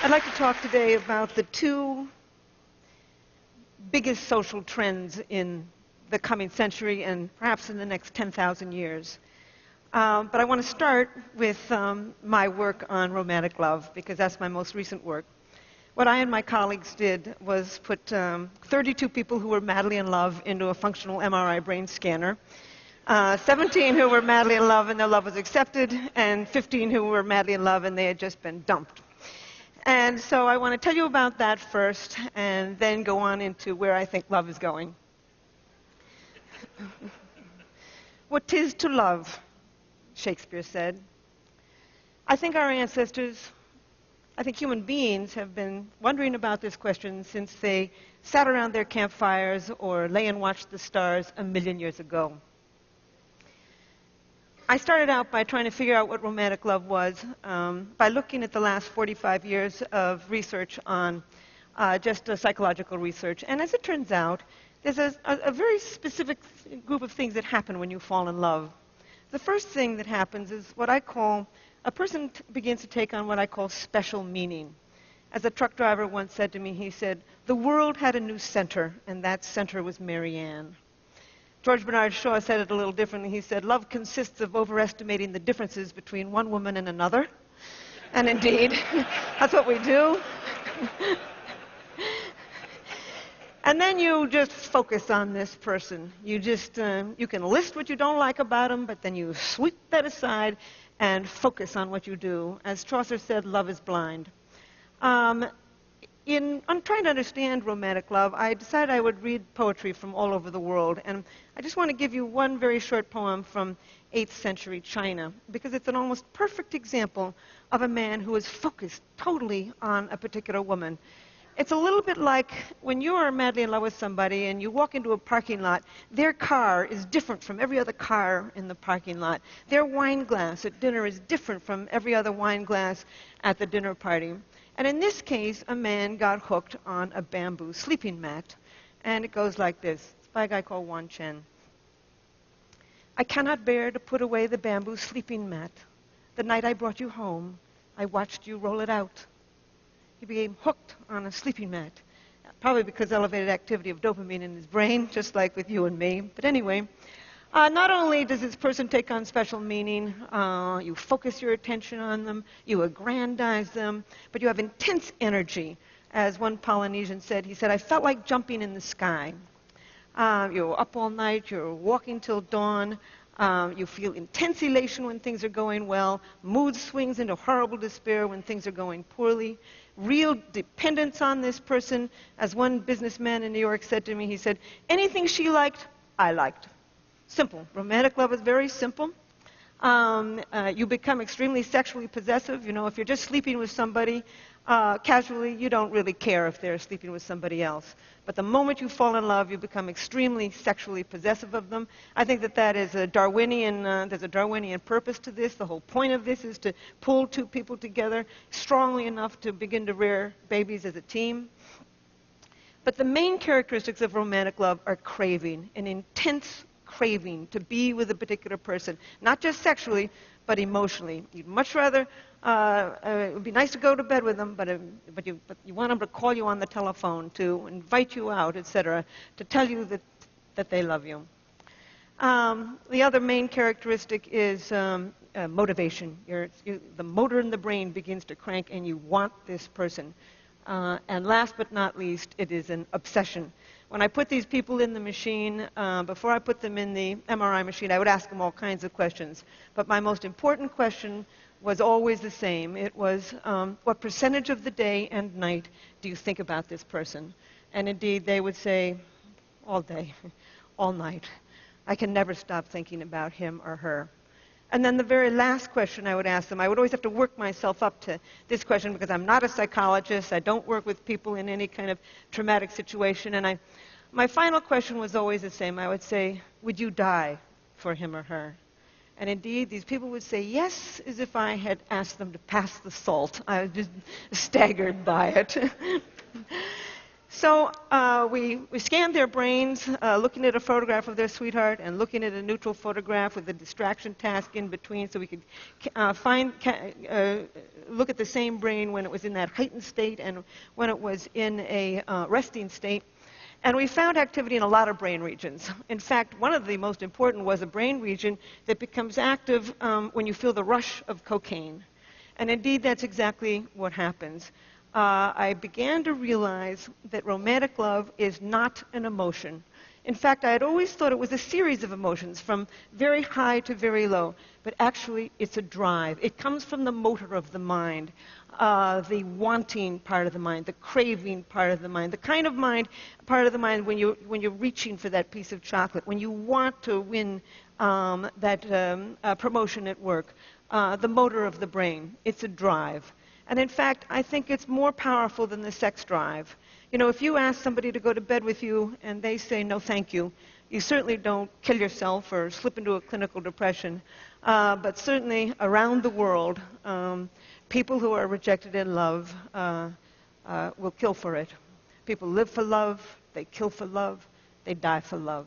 I'd like to talk today about the two biggest social trends in the coming century and perhaps in the next 10,000 years. But I want to start with my work on romantic love, because that's my most recent work. What I and my colleagues did was put 32 people who were madly in love into a functional MRI brain scanner, 17 who were madly in love and their love was accepted, and 15 who were madly in love and they had just been dumped. And so I want to tell you about that first, and then go on into where I think love is going. What 'tis to love, Shakespeare said. I think our ancestors, I think human beings, have been wondering about this question since they sat around their campfires or lay and watched the stars 1,000,000 years ago. I started out by trying to figure out what romantic love was by looking at the last 45 years of research on just psychological research. And as it turns out, there's a very specific group of things that happen when you fall in love. The first thing that happens is what I call, a person begins to take on what I call special meaning. As a truck driver once said to me, he said, "The world had a new center, and that center was Mary Ann." George Bernard Shaw said it a little differently. He said, "Love consists of overestimating the differences between one woman and another." And indeed, that's what we do. And then you just focus on this person. You can list what you don't like about them, but then you sweep that aside and focus on what you do. As Chaucer said, love is blind. In trying to understand romantic love, I decided I would read poetry from all over the world. And I just want to give you one very short poem from 8th century China, because it's an almost perfect example of a man who is focused totally on a particular woman. It's a little bit like when you are madly in love with somebody and you walk into a parking lot, their car is different from every other car in the parking lot. Their wine glass at dinner is different from every other wine glass at the dinner party. And in this case, a man got hooked on a bamboo sleeping mat. And it goes like this. It's by a guy called Wan Chen. "I cannot bear to put away the bamboo sleeping mat. The night I brought you home, I watched you roll it out." He became hooked on a sleeping mat, probably because elevated activity of dopamine in his brain, just like with you and me. But anyway, not only does this person take on special meaning, you focus your attention on them, you aggrandize them, but you have intense energy. As one Polynesian said, he said, "I felt like jumping in the sky." You're up all night, you're walking till dawn, you feel intense elation when things are going well, mood swings into horrible despair when things are going poorly, real dependence on this person. As one businessman in New York said to me, he said, "Anything she liked, I liked." Simple. Romantic love is very simple. You become extremely sexually possessive. You know, if you're just sleeping with somebody casually, you don't really care if they're sleeping with somebody else. But the moment you fall in love, you become extremely sexually possessive of them. I think that is a Darwinian, there's a Darwinian purpose to this. The whole point of this is to pull two people together strongly enough to begin to rear babies as a team. But the main characteristics of romantic love are craving, an intense craving to be with a particular person, not just sexually, but emotionally. You'd much rather, it would be nice to go to bed with them, but you want them to call you on the telephone, to invite you out, etc., to tell you that they love you. The other main characteristic is motivation. The motor in the brain begins to crank, and you want this person. And last but not least, it is an obsession. When I put these people in the machine, before I put them in the MRI machine, I would ask them all kinds of questions. But my most important question was always the same. It was, what percentage of the day and night do you think about this person? And indeed, they would say, all day, all night. I can never stop thinking about him or her. And then the very last question I would ask them, I would always have to work myself up to this question because I'm not a psychologist. I don't work with people in any kind of traumatic situation. And my final question was always the same. I would say, would you die for him or her? And indeed, these people would say yes, as if I had asked them to pass the salt. I was just staggered by it. So we scanned their brains, looking at a photograph of their sweetheart and looking at a neutral photograph with a distraction task in between, so we could look at the same brain when it was in that heightened state and when it was in a resting state. And we found activity in a lot of brain regions. In fact, one of the most important was a brain region that becomes active when you feel the rush of cocaine. And indeed, that's exactly what happens. I began to realize that romantic love is not an emotion. In fact, I had always thought it was a series of emotions from very high to very low. But actually, it's a drive. It comes from the motor of the mind, the wanting part of the mind, the craving part of the mind, the kind of part of the mind when you're reaching for that piece of chocolate, when you want to win that promotion at work, the motor of the brain. It's a drive. And in fact, I think it's more powerful than the sex drive. You know, if you ask somebody to go to bed with you and they say, no, thank you, you certainly don't kill yourself or slip into a clinical depression. But certainly around the world, people who are rejected in love will kill for it. People live for love, they kill for love, they die for love.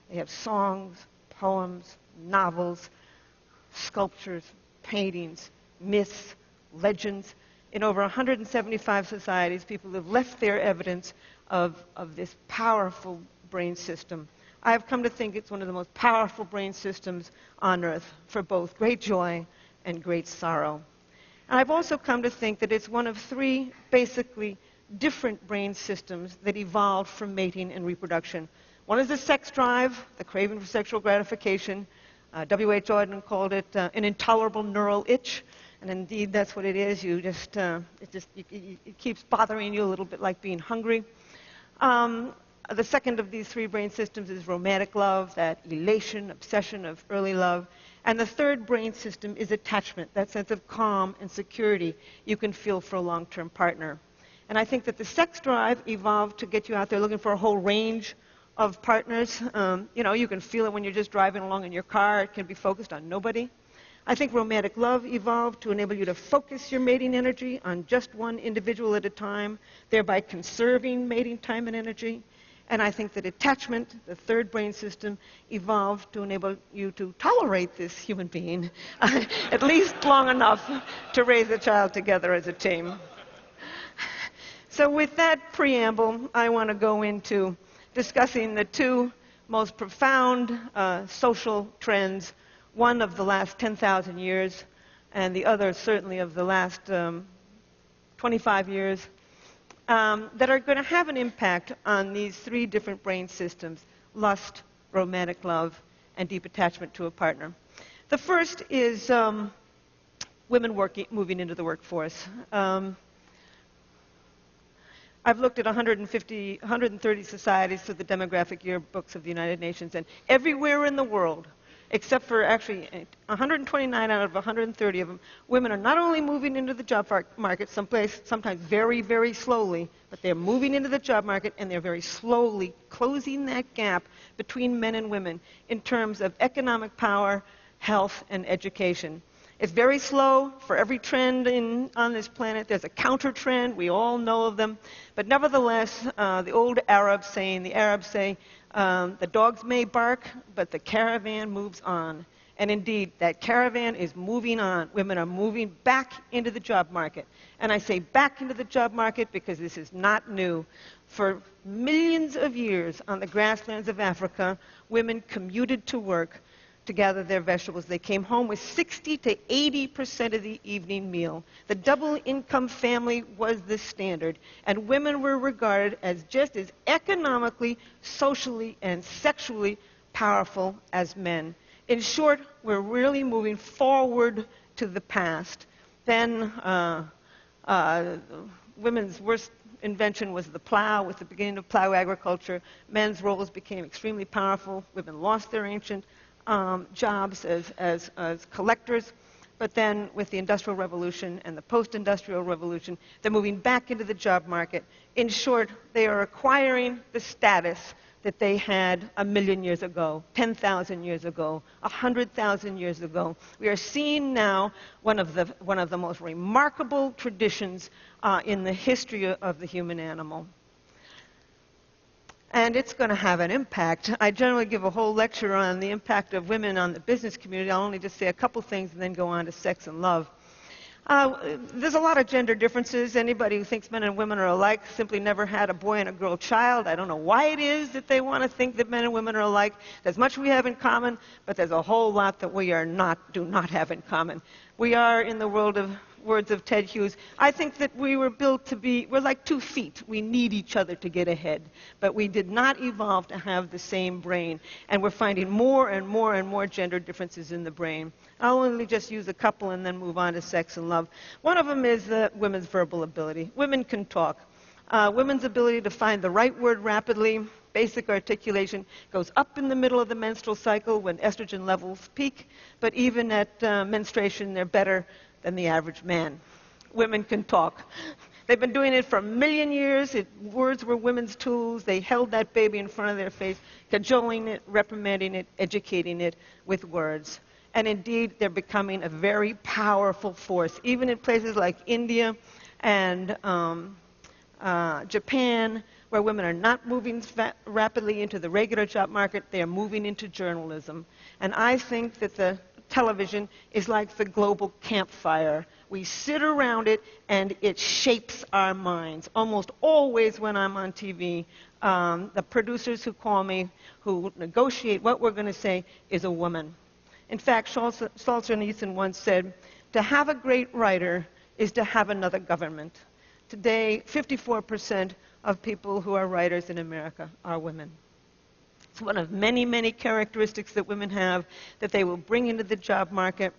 They have songs, poems, novels, sculptures, paintings, myths, legends. In over 175 societies, people have left their evidence of this powerful brain system. I have come to think it's one of the most powerful brain systems on Earth for both great joy and great sorrow. And I've also come to think that it's one of three basically different brain systems that evolved from mating and reproduction. One is the sex drive, the craving for sexual gratification. W.H. Auden called it an intolerable neural itch. And indeed, that's what it is. It keeps bothering you a little bit like being hungry. The second of these three brain systems is romantic love, that elation, obsession of early love. And the third brain system is attachment, that sense of calm and security you can feel for a long-term partner. And I think that the sex drive evolved to get you out there looking for a whole range of partners. You know, you can feel it when you're just driving along in your car. It can be focused on nobody. I think romantic love evolved to enable you to focus your mating energy on just one individual at a time, thereby conserving mating time and energy. And I think that attachment, the third brain system, evolved to enable you to tolerate this human being at least long enough to raise a child together as a team. So with that preamble, I want to go into discussing the two most profound social trends, one of the last 10,000 years, and the other certainly of the last 25 years, that are going to have an impact on these three different brain systems: lust, romantic love, and deep attachment to a partner. The first is women moving into the workforce. I've looked at 130 societies through the demographic yearbooks of the United Nations, and everywhere in the world, except for actually 129 out of 130 of them, women are not only moving into the job market sometimes very, very slowly, but they're moving into the job market and they're very slowly closing that gap between men and women in terms of economic power, health, and education. It's very slow. For every trend on this planet, there's a counter trend. We all know of them. But nevertheless, the old Arabs say, the dogs may bark, but the caravan moves on. And indeed, that caravan is moving on. Women are moving back into the job market. And I say back into the job market because this is not new. For millions of years on the grasslands of Africa, women commuted to work to gather their vegetables. They came home with 60 to 80% of the evening meal. The double-income family was the standard, and women were regarded as just as economically, socially, and sexually powerful as men. In short, we're really moving forward to the past. Then women's worst invention was the plow. With the beginning of plow agriculture, men's roles became extremely powerful. Women lost their ancient jobs as collectors, but then with the Industrial Revolution and the post-industrial revolution, they're moving back into the job market. In short, they are acquiring the status that they had 1,000,000 years ago, 10,000 years ago, 100,000 years ago. We are seeing now one of the most remarkable traditions in the history of the human animal. and it's going to have an impact. I generally give a whole lecture on the impact of women on the business community. I'll only just say a couple things and then go on to sex and love. There's a lot of gender differences. Anybody who thinks men and women are alike simply never had a boy and a girl child. I don't know why it is that they want to think that men and women are alike. There's much we have in common, but there's a whole lot that we do not have in common. We are, in the words of Ted Hughes, I think that we were built to be, we're like 2 feet. We need each other to get ahead. But we did not evolve to have the same brain. And we're finding more and more and more gender differences in the brain. I'll only just use a couple and then move on to sex and love. One of them is women's verbal ability. Women can talk. Women's ability to find the right word rapidly, basic articulation, goes up in the middle of the menstrual cycle when estrogen levels peak, but even at menstruation, they're better than the average man. Women can talk. They've been doing it for 1 million years. Words were women's tools. They held that baby in front of their face, cajoling it, reprimanding it, educating it with words. And indeed, they're becoming a very powerful force, even in places like India and Japan, where women are not moving rapidly into the regular job market. They are moving into journalism. And I think that the television is like the global campfire. We sit around it, and it shapes our minds. Almost always when I'm on TV, the producers who call me, who negotiate what we're going to say, is a woman. In fact, Solzhenitsyn once said, to have a great writer is to have another government. Today, 54% of people who are writers in America are women. It's one of many, many characteristics that women have that they will bring into the job market.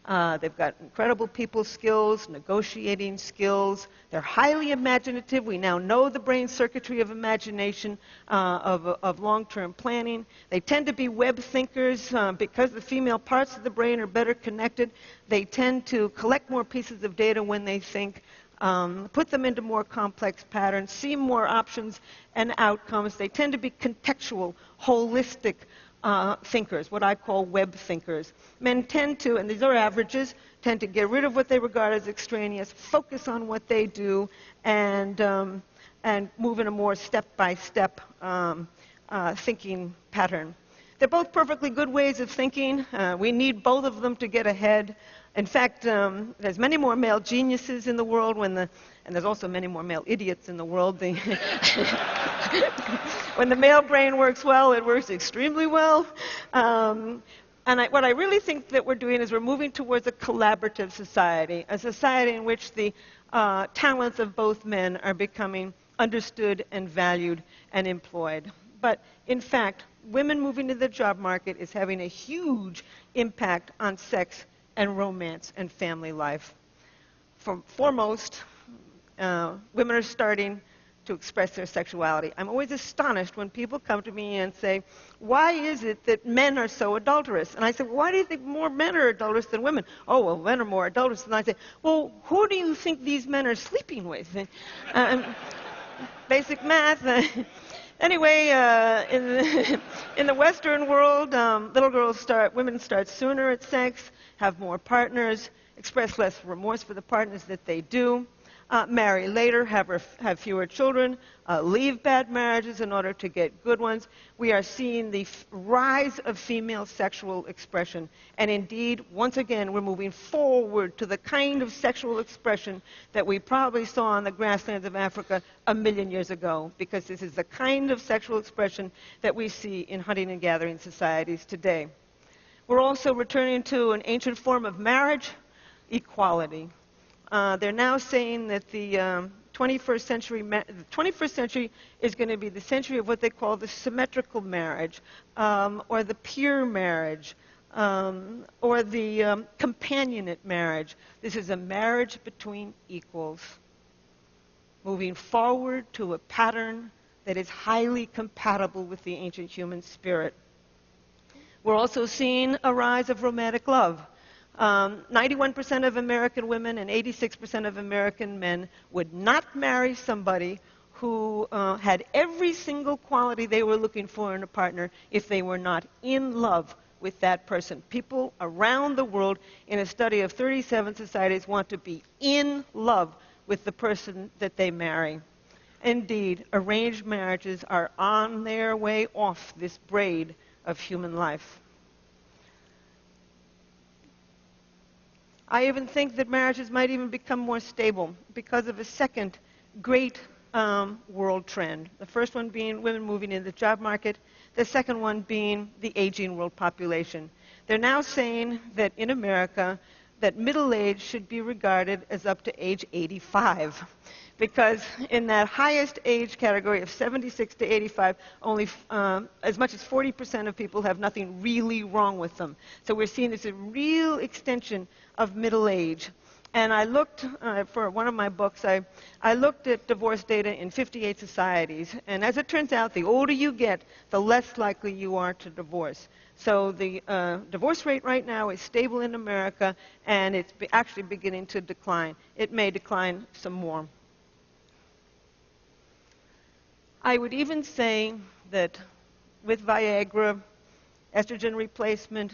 They've got incredible people skills, negotiating skills. They're highly imaginative. We now know the brain circuitry of imagination, of long-term planning. They tend to be web thinkers because the female parts of the brain are better connected. They tend to collect more pieces of data when they think, put them into more complex patterns, see more options and outcomes. They tend to be contextual, holistic thinkers, what I call web thinkers. Men tend to, and these are averages, tend to get rid of what they regard as extraneous, focus on what they do, and move in a more step-by-step thinking pattern. They're both perfectly good ways of thinking. We need both of them to get ahead. In fact, there's many more male geniuses in the world, and there's also many more male idiots in the world. When the male brain works well, it works extremely well. What I really think that we're doing is we're moving towards a collaborative society, a society in which the talents of both men are becoming understood and valued and employed. But in fact, women moving to the job market is having a huge impact on sex and romance and family life. Foremost, women are starting to express their sexuality. I'm always astonished when people come to me and say, why is it that men are so adulterous? And I say, well, why do you think more men are adulterous than women? Oh, well, men are more adulterous. And I say, well, who do you think these men are sleeping with? Basic math. Anyway, in the Western world, women start sooner at sex, have more partners, express less remorse for the partners that they do, marry later, have fewer children, leave bad marriages in order to get good ones. We are seeing the rise of female sexual expression. And indeed, once again, we're moving forward to the kind of sexual expression that we probably saw on the grasslands of Africa 1 million years ago, because this is the kind of sexual expression that we see in hunting and gathering societies today. We're also returning to an ancient form of marriage, equality. They're now saying that the 21st century is going to be the century of what they call the symmetrical marriage, or the peer marriage, or the companionate marriage. This is a marriage between equals, moving forward to a pattern that is highly compatible with the ancient human spirit. We're also seeing a rise of romantic love. 91% of American women and 86% of American men would not marry somebody who had every single quality they were looking for in a partner if they were not in love with that person. People around the world, in a study of 37 societies, want to be in love with the person that they marry. Indeed, arranged marriages are on their way off this braid of human life. I even think that marriages might even become more stable because of a second great world trend. The first one being women moving into the job market, the second one being the aging world population. They're now saying that in America, that middle age should be regarded as up to age 85. Because in that highest age category of 76 to 85, only as much as 40% of people have nothing really wrong with them. So we're seeing this a real extension of middle age. And I looked, for one of my books, I looked at divorce data in 58 societies. And as it turns out, the older you get, the less likely you are to divorce. So the divorce rate right now is stable in America, and it's actually beginning to decline. It may decline some more. I would even say that with Viagra, estrogen replacement,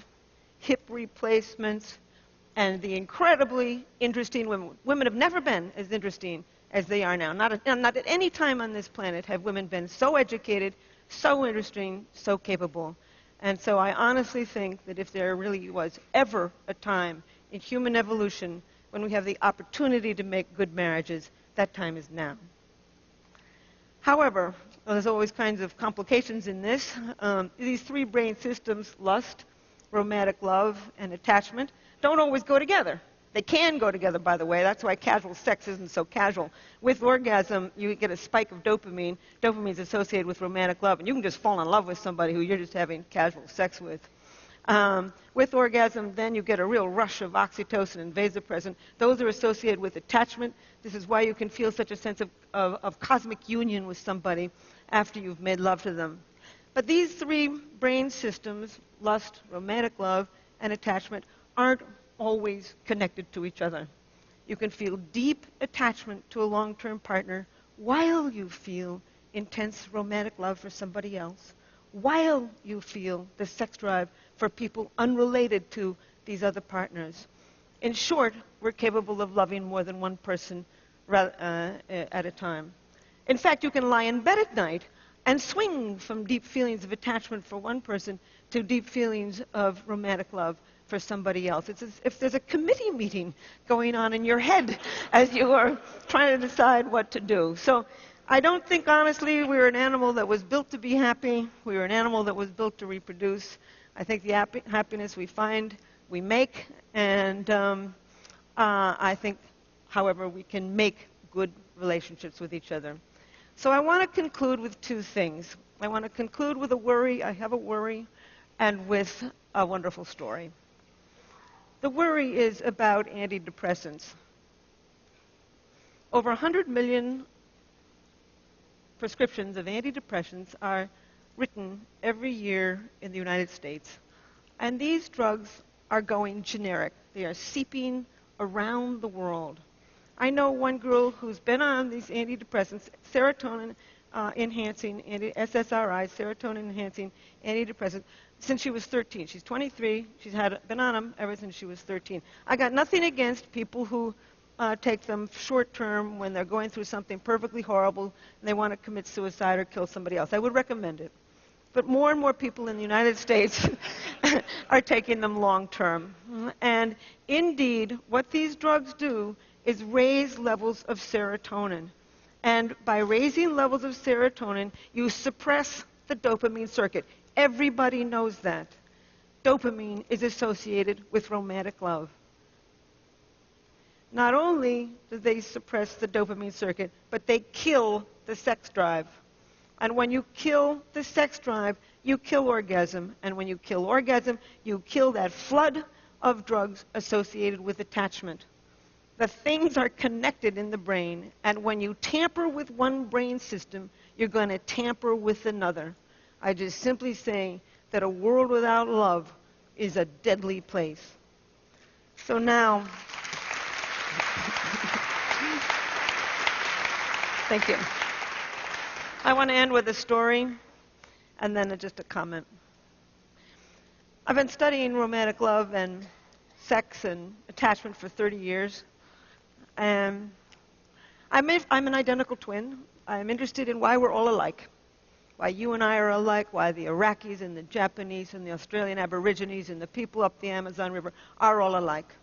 hip replacements, and the incredibly interesting women. Women have never been as interesting as they are now. Not at any time on this planet have women been so educated, so interesting, so capable. And so I honestly think that if there really was ever a time in human evolution when we have the opportunity to make good marriages, that time is now. However, there's always kinds of complications in this. These three brain systems, lust, romantic love, and attachment, don't always go together. They can go together, by the way. That's why casual sex isn't so casual. With orgasm, you get a spike of dopamine. Dopamine is associated with romantic love, and you can just fall in love with somebody who you're just having casual sex with. With orgasm, then you get a real rush of oxytocin and vasopressin. Those are associated with attachment. This is why you can feel such a sense of cosmic union with somebody after you've made love to them. But these three brain systems, lust, romantic love, and attachment, aren't always connected to each other. You can feel deep attachment to a long-term partner while you feel intense romantic love for somebody else, while you feel the sex drive for people unrelated to these other partners. In short, we're capable of loving more than one person at a time. In fact, you can lie in bed at night and swing from deep feelings of attachment for one person to deep feelings of romantic love for somebody else. It's as if there's a committee meeting going on in your head as you are trying to decide what to do. So I don't think, honestly, we were an animal that was built to be happy. We were an animal that was built to reproduce. I think the happiness we find, we make. And I think, however, we can make good relationships with each other. So I want to conclude with two things. I want to conclude with a worry. I have a worry, and with a wonderful story. The worry is about antidepressants. Over 100 million prescriptions of antidepressants are written every year in the United States. And these drugs are going generic. They are seeping around the world. I know one girl who's been on these antidepressants, serotonin-enhancing, SSRI, serotonin-enhancing antidepressants, since she was 13. She's 23. She's been on them ever since she was 13. I got nothing against people who take them short-term when they're going through something perfectly horrible and they want to commit suicide or kill somebody else. I would recommend it. But more and more people in the United States are taking them long-term. And indeed, what these drugs do is raise levels of serotonin. And by raising levels of serotonin, you suppress the dopamine circuit. Everybody knows that. Dopamine is associated with romantic love. Not only do they suppress the dopamine circuit, but they kill the sex drive. And when you kill the sex drive, you kill orgasm. And when you kill orgasm, you kill that flood of drugs associated with attachment. The things are connected in the brain, and when you tamper with one brain system, you're going to tamper with another. I just simply say that a world without love is a deadly place. So now, thank you. I want to end with a story, and then just a comment. I've been studying romantic love and sex and attachment for 30 years. And I'm an identical twin. I'm interested in why we're all alike. Why you and I are alike, why the Iraqis and the Japanese and the Australian Aborigines and the people up the Amazon River are all alike.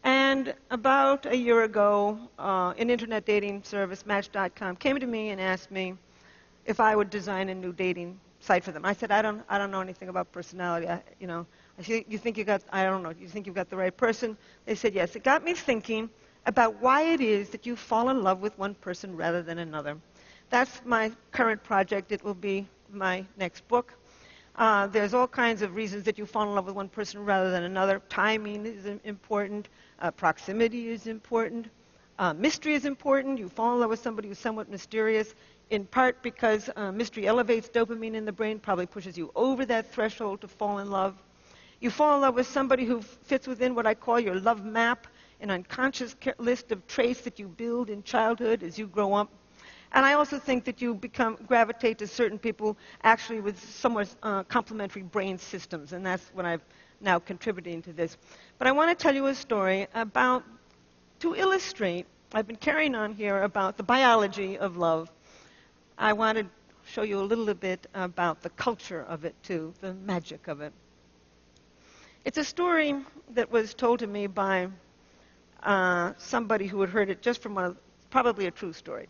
And about a year ago, an internet dating service, Match.com, came to me and asked me if I would design a new dating site for them. I said, I don't know anything about personality. I said, you think you got the right person? They said, yes. It got me thinking about why it is that you fall in love with one person rather than another. That's my current project. It will be my next book. There's all kinds of reasons that you fall in love with one person rather than another. Timing is important. Proximity is important. Mystery is important. You fall in love with somebody who's somewhat mysterious, in part because mystery elevates dopamine in the brain, probably pushes you over that threshold to fall in love. You fall in love with somebody who fits within what I call your love map, an unconscious list of traits that you build in childhood as you grow up. And I also think that you gravitate to certain people actually with somewhat complementary brain systems, and that's what I'm now contributing to this. But I want to tell you a story to illustrate, I've been carrying on here about the biology of love. I want to show you a little bit about the culture of it too, the magic of it. It's a story that was told to me by somebody who had heard it just from probably a true story.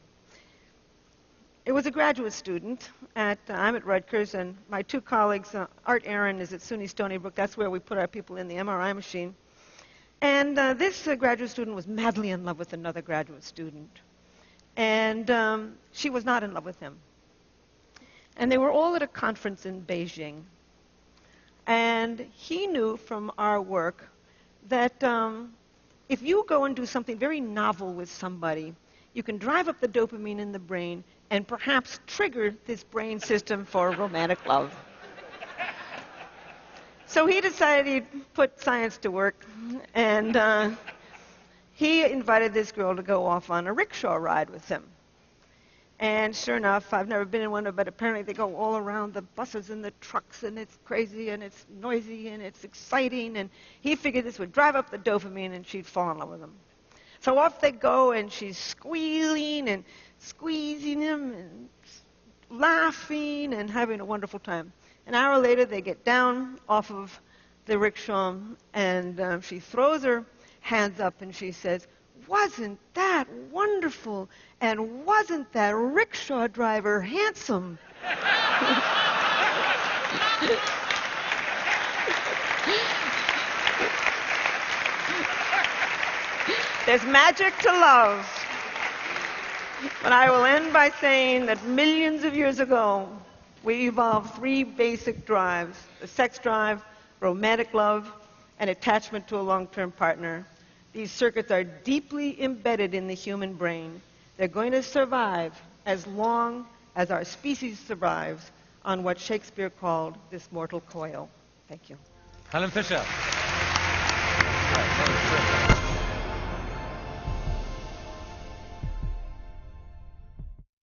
It was a graduate student. I'm at Rutgers, and my two colleagues, Art Aaron is at SUNY Stony Brook. That's where we put our people in the MRI machine. And this graduate student was madly in love with another graduate student. And she was not in love with him. And they were all at a conference in Beijing. And he knew from our work that if you go and do something very novel with somebody, you can drive up the dopamine in the brain and perhaps trigger this brain system for romantic love. So he decided he'd put science to work, and he invited this girl to go off on a rickshaw ride with him. And sure enough, I've never been in one, but apparently they go all around the buses and the trucks, and it's crazy, and it's noisy, and it's exciting, and he figured this would drive up the dopamine, and she'd fall in love with him. So off they go, and she's squealing and squeezing him and laughing and having a wonderful time. An hour later, they get down off of the rickshaw, and she throws her hands up, and she says, "Wasn't that wonderful? And wasn't that rickshaw driver handsome?" There's magic to love. But I will end by saying that millions of years ago, we evolved three basic drives: the sex drive, romantic love, and attachment to a long-term partner. These circuits are deeply embedded in the human brain. They're going to survive as long as our species survives on what Shakespeare called this mortal coil. Thank you. Helen Fisher.